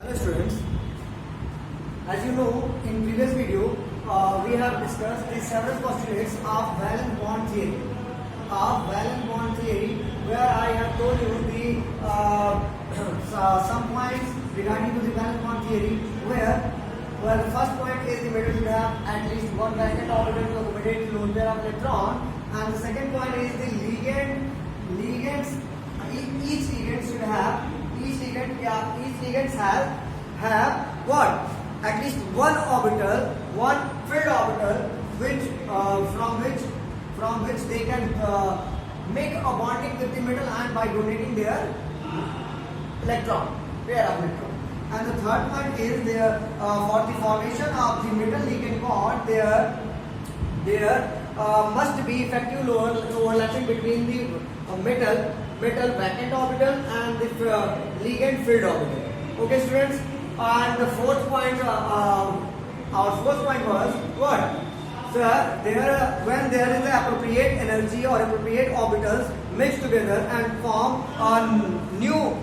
Hello students, as you know, in previous video we have discussed the several postulates of valence bond theory. Where I have told you the some points regarding to the valence bond theory. Where the first point is the metal should have at least one valence orbital to accommodate lone pair of electron, and the second point is the ligands. Each ligand have what? At least one orbital, one filled orbital, which from which they can make a bonding with the metal ion by donating their pair of electron. And the third point is for the formation of the metal ligand bond, there must be effective overlapping between the metal vacant orbital and the ligand filled orbital. Okay, students. And the fourth point, our fourth point was what? Sir, when there is the appropriate energy or appropriate orbitals mixed together and form new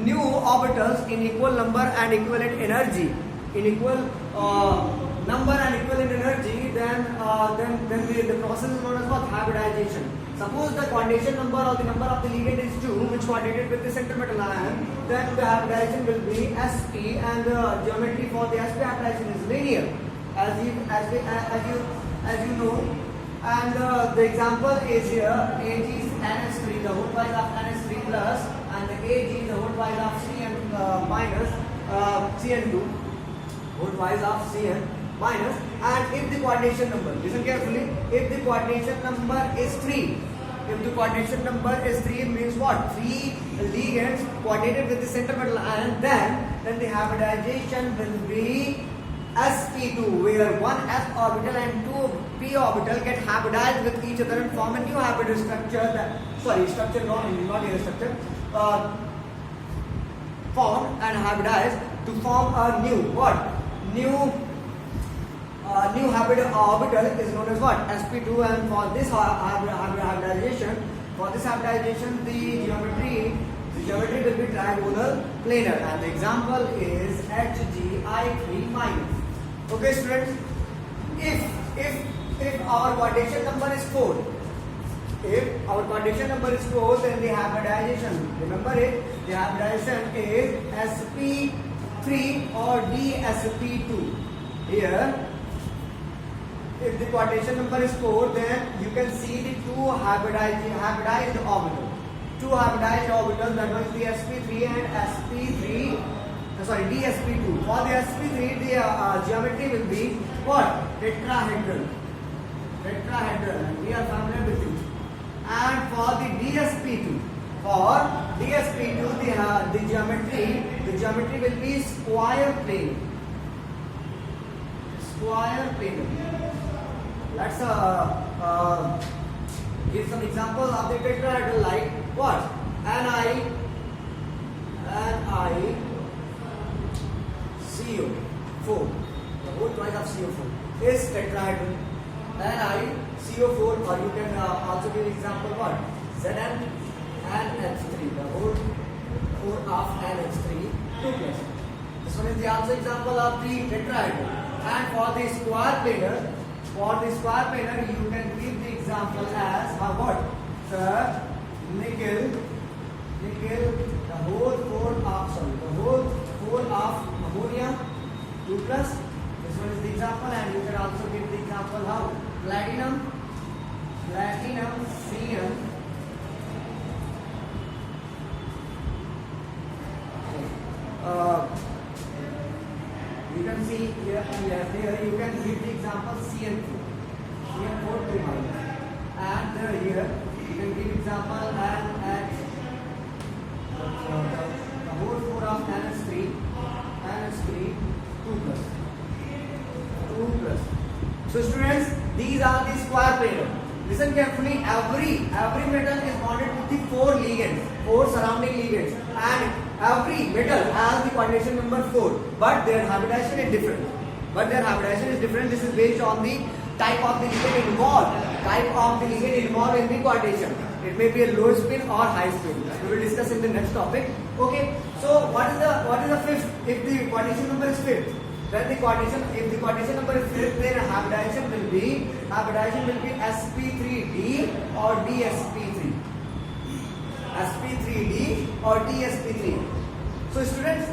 orbitals in equal number and equivalent energy, then the process is known as what? Hybridization. Suppose the coordination number or the number of the ligand is 2, which coordinated with the center metal ion, then the hybridization will be sp, and the geometry for the sp hybridization is linear, as you know. And the example is here: Ag is NH3, the whole pi of NH3 plus, and the Ag the whole pi of Cn minus Cn2, whole pi of Cn minus. And if the coordination number, listen carefully, if the coordination number is 3, it means what? 3 ligands coordinated with the center metal ion, then the hybridization will be sp2, where one s orbital and two p orbital get hybridized with each other and form a new hybrid structure. Formed and hybridized to form a new hybrid orbital is known as what? sp2. And for this hybridization, the geometry will be trigonal planar, and the example is HgI3 minus. Okay, students. If our coordination number is 4, then the hybridization, remember it, the hybridization is sp3 or dsp2. Here, if the coordination number is 4, then you can see the two hybridized orbitals. Two hybridized orbitals, that was the sp3 and dsp2. For the sp3, the geometry will be what? Tetrahedral. And we are familiar with it. And for the dsp2, the geometry will be square plane. Let's give some examples of the tetrahedral, like what? NiCO4, the whole twice of CO4 is tetrahedral. NiCO4, or you can also give example what? Zn and H3, the whole 4 of NH3 2 plus. This one is the also example of the tetrahedral. And for the square planar, you can give the example as what? Sir, nickel, the whole 4 of ammonium 2 plus. This one is the example, and you can also give the example how? Platinum, Cn. You can see here you can give the example Cn4 2 minus, and here you can give example and at the whole 4 of NH3 2 plus. So students, these are the square planar. Listen carefully. Every metal is bonded with the 4 surrounding ligands, and every metal has the coordination number 4, but their hybridization is different. This is based on the type of the ligand involved in the coordination. It may be a low spin or high spin. We will discuss in the next topic. Okay. So what is the fifth? If the coordination number is fifth, then the coordination, if the coordination number is fifth, then hybridization will be sp3d or dsp3, sp3d or dsp3. So students,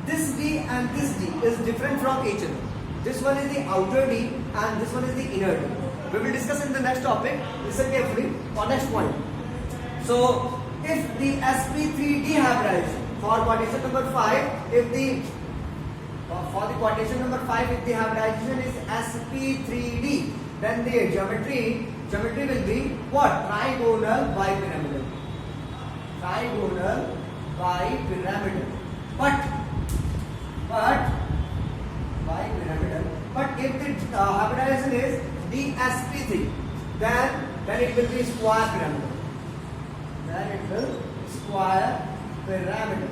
this d and this d is different from each other. This one is the outer d and this one is the inner d. We will discuss in the next topic. Listen carefully on next point. So if the sp3d hybridization for coordination number 5, if the for the coordination number 5, if the hybridization is sp3d, then the geometry will be what? Trigonal bipyramidal. Trigonal bipyramidal. But bipyramidal. But if the hybridization is dsp3, then it will be square pyramidal. Then it will square pyramidal.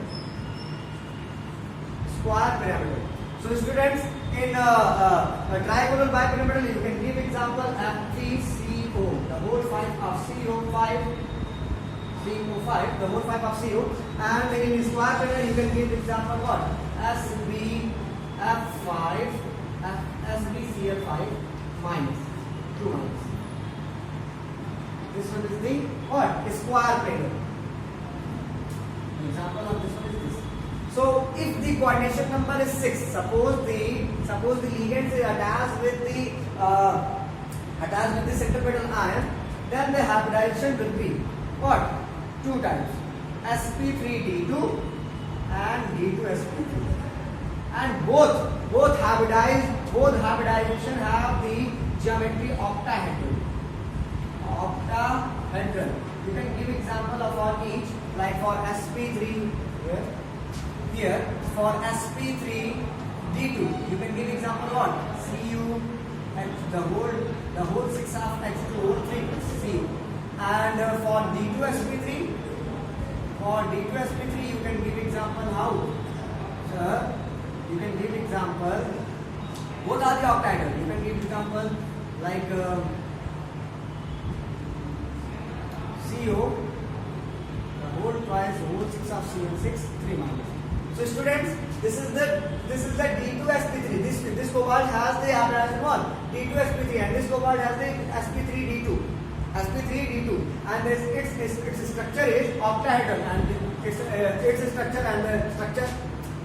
Square pyramidal. So students, in a trigonal bipyramidal, you can give example FTCO, the whole 5 of CO5, CO5, the whole 5 of CO, and in square pyramidal you can give example what? SBF5, SBCL5 minus 2 minus. This one is the what? Square pyramidal. Example of this one is this. So if the coordination number is 6, suppose the ligand is attached with the centripetal ion, then the hybridization will be what? 2 times sp3d2 and d2sp3, and both hybridization have the geometry octahedral. Octahedral. You can give example of all each, like for sp3 here for sp3d2 you can give example what? Cu and the whole 6 of x2 whole 3 Cu, and for d2sp3 you can give example how? Sir, you can give example, both are the octahedral. You can give example like CO, the whole twice, whole 6 of C and 6, 3 minus. So students, this is the D2sp3. This cobalt has the hybridization 1, D2sp3, and this cobalt has the sp3d2, and its structure is octahedral, and its structure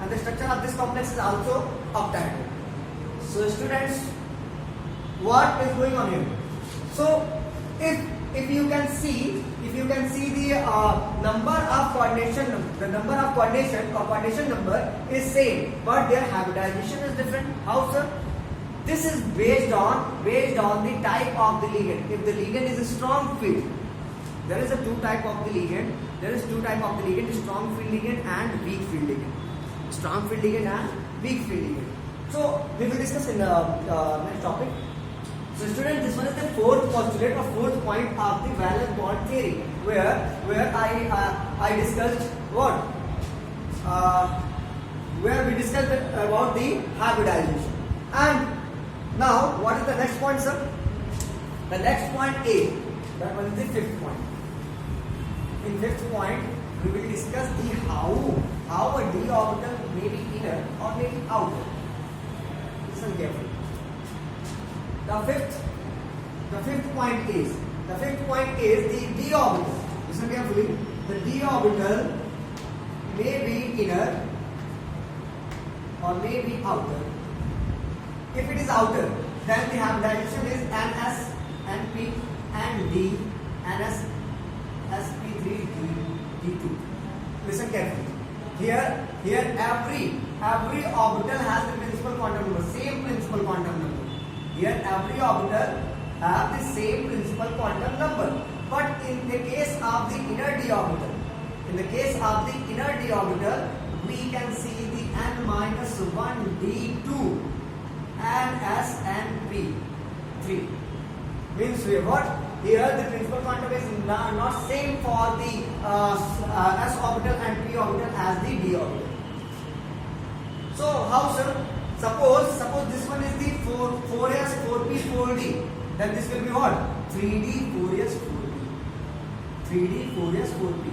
and the structure of this complex is also octahedral. So students, what is going on here? So if you can see the number of coordination, the number of coordination number is same, but their hybridization is different. How, sir? This is based on the type of the ligand. If the ligand is a strong field, there is two type of the ligand. Strong field ligand and weak field ligand. Strong field ligand and weak field ligand. So we will discuss in the next topic. So students, this one is the fourth postulate or fourth point of the valence bond theory, where I discussed what? Where we discussed about the hybridization. And now, what is the next point, sir? The next point is, that was the fifth point. In fifth point, we will discuss the how a d orbital may be inner or may be outer. Listen carefully. The fifth point is the d orbital. Listen carefully. The d orbital may be inner or may be outer. If it is outer, then the hybridization is ns, np, and d, ns, sp3, d2. Listen carefully. Here every orbital has the principal quantum number, same principal quantum number. Here every orbital have the same principal quantum number. But in the case of the inner d orbital, we can see the n-1 d2 and s and p3. Means what? Here the principal quantum is not same for the s orbital and p orbital as the d orbital. So how, sir? Suppose this one is the 4s, 4p, 4d. Then this will be what? 3d, 4s, 4p. 3d, 4s, 4p.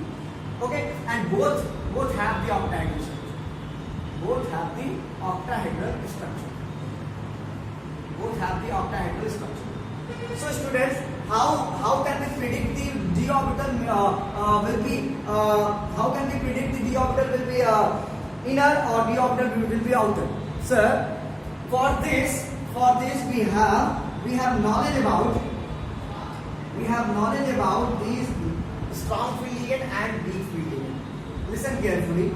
Okay, and both have the octahedration. both have the octahedral structure. Both have the octahedral structure. So students, how can we predict the d orbital will be how can we predict the d orbital will be inner or d orbital will be outer? Sir, for this we have knowledge about these strong field ligand and weak field ligand. Listen carefully.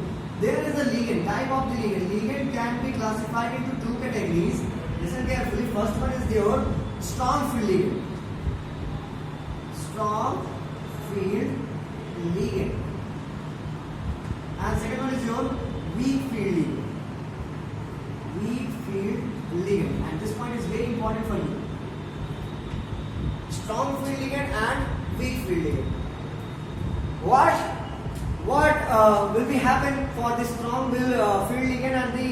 There is a ligand, type of the ligand. Ligand can be classified into two categories. Listen carefully. First one is your strong field ligand. Strong field ligand. And second one is your weak field ligand. Weak field ligand. And this point is very important for you. Strong field ligand and weak field ligand. What will be happen for the strong field ligand and the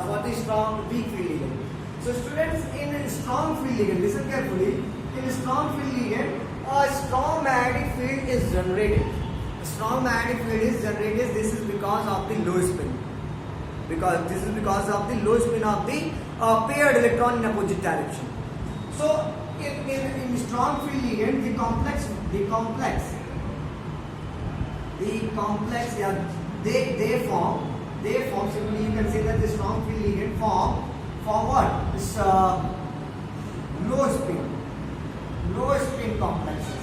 for the strong weak field ligand? So students, in strong field ligand, listen carefully. In strong field ligand, a strong magnetic field is generated. A strong magnetic field is generated. This is because of the low spin. This is because of the low spin of the paired electron in opposite direction. So in strong field ligand, the complex, yeah, they form. Simply you can say that the strong field ligand form what? This low spin complexes.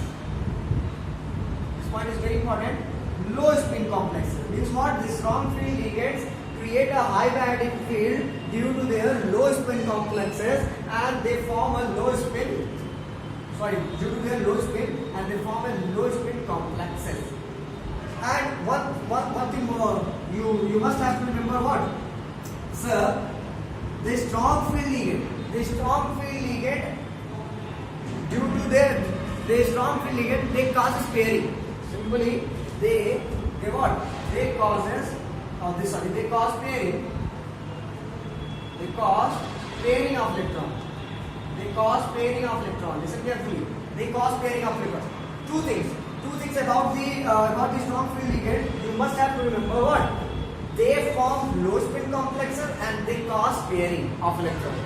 This point is very important. Low spin complexes means what? The strong field ligands create a high magnetic field due to their low spin complexes, and they form a low spin. Due to their low spin, and they form a low spin complexes. And one thing more, you must have to remember what? Sir, the strong field ligand, due to their strong field ligand, they causes pairing. Simply, they what? They cause pairing. They cause pairing of electrons. Listen carefully. They cause pairing of electrons. Two things about the strong field ligand. You must have to remember what? They form low spin complexes and they cause pairing of electrons.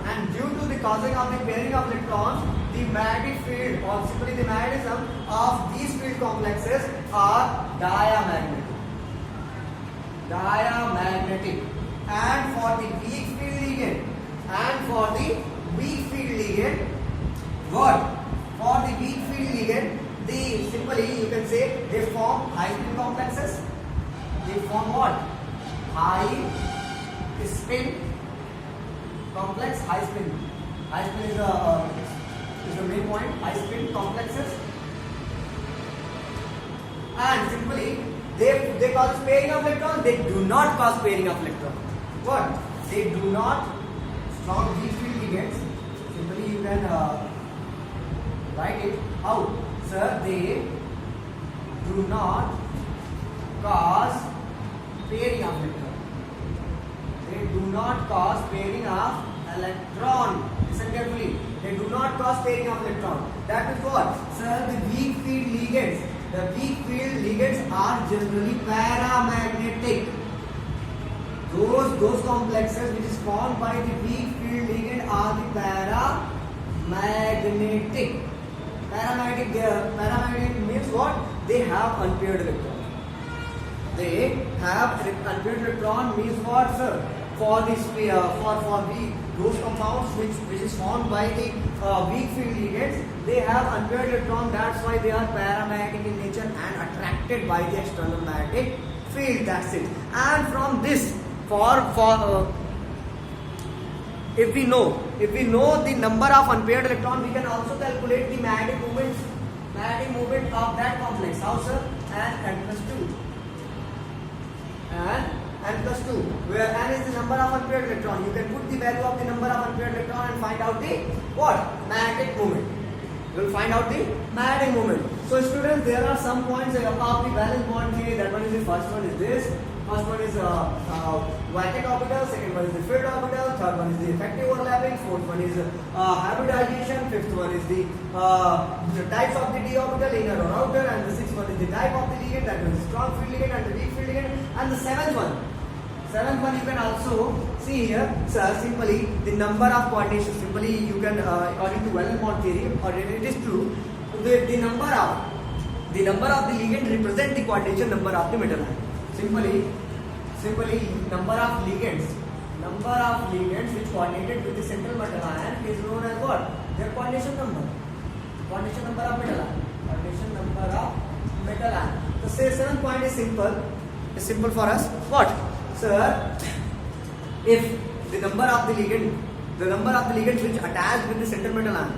And due to the causing of the pairing of electrons, the magnetic field or simply the magnetism of these field complexes are diamagnetic. And for the weak field ligand, what? For the weak field ligand, simply you can say they form high spin complexes. They form what? High spin complex. High spin is the main point. High spin complexes. And simply they cause pairing of electrons. They do not cause pairing of electrons. What? They do not. Strong weak field ligands. Simply you can write it out. Sir, they do not cause pairing of electron. Listen carefully. They do not cause pairing of electron. That is what? Sir, the weak field ligands are generally paramagnetic. Those complexes which is formed by the weak field ligand are the paramagnetic. Paramagnetic means what? They have unpaired electrons. Unpaired electron means what, sir? For those compounds which is formed by the weak field ligands, they have unpaired electron. That's why they are paramagnetic in nature and attracted by the external magnetic field. That's it. And from this, if we know the number of unpaired electrons, we can also calculate the magnetic moment of that complex. How, sir? N plus 2. And n plus 2, where n is the number of unpaired electron. You can put the value of the number of unpaired electron and find out the what? Magnetic moment. You will find out the magnetic moment. So students, there are some points of the valence bond theory. That one is the first one is this. First one is vacant orbital, second one is the filled orbital, third one is the effective overlapping, fourth one is hybridization, fifth one is the types of the d orbital, inner or outer, and the sixth one is the type of the ligand, that is strong field ligand and the weak field ligand, and the seventh one you can also see here, simply the number of coordinations. Simply you can, according to Valence-Bond theory, or it is true, the number of the ligand represent the coordination number of the metal ion. Simply number of ligands which coordinated with the central metal ion is known as what? Their coordination number of metal ion. The seventh point is simple for us. What? Sir, if the number of the ligands which attach with the central metal ion,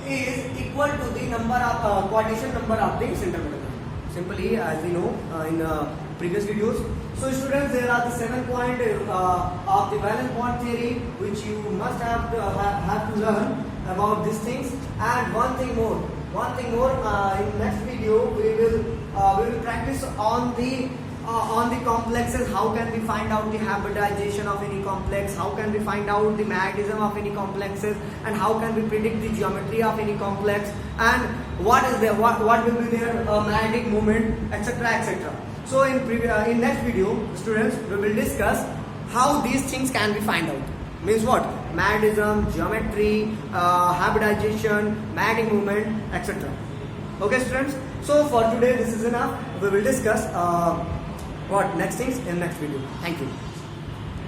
is equal to the number of coordination number of the central metal ion. Simply, as we know in previous videos. So students, there are the 7 points of the Valence-Bond theory which you must have to learn about these things. And one thing more. In next video we will practice on the complexes. How can we find out the hybridization of any complex? How can we find out the magnetism of any complexes? And how can we predict the geometry of any complex? And what will be their magnetic moment, etc. So in next video, students, we will discuss how these things can be find out. Means what? Magnetism, geometry, hybridization, magnetic moment, etc. Okay, students. So for today, this is enough. We will discuss what next things in next video. Thank you.